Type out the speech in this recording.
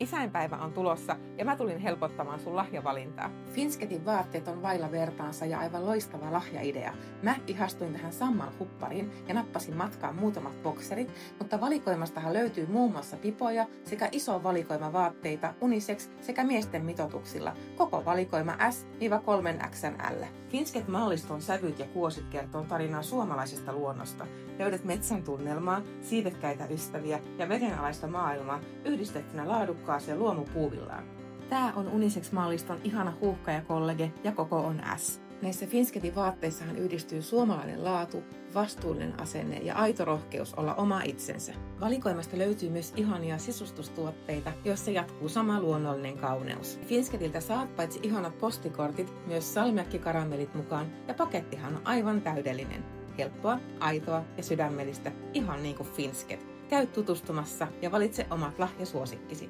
Isänpäivä on tulossa ja mä tulin helpottamaan sun lahjavalintaa. Finsketin vaatteet on vailla vertaansa ja aivan loistava lahjaidea. Mä ihastuin tähän Samman huppariin ja nappasin matkaan muutamat bokserit, mutta valikoimastahan löytyy muun muassa pipoja sekä iso valikoima vaatteita unisex sekä miesten mitoituksilla. Koko valikoima S-3XL. Finsket-malliston sävyt ja kuosit kertoo tarinaa suomalaisesta luonnosta. Löydät metsän tunnelmaa, siivekkäitä ystäviä ja vedenalaista maailmaa yhdistettynä laadukkaaseen luomupuuvillaan. Tää on unisex-malliston ihana huuhka ja kollege ja koko on S. Näissä Finsketin vaatteissahan yhdistyy suomalainen laatu, vastuullinen asenne ja aito rohkeus olla oma itsensä. Valikoimasta löytyy myös ihania sisustustuotteita, joissa jatkuu sama luonnollinen kauneus. Finsketiltä saat paitsi ihanat postikortit, myös salmiakkikaramellit mukaan ja pakettihan on aivan täydellinen. Helppoa, aitoa ja sydämellistä, ihan niin kuin Finsket. Käy tutustumassa ja valitse omat lahjasuosikkisi.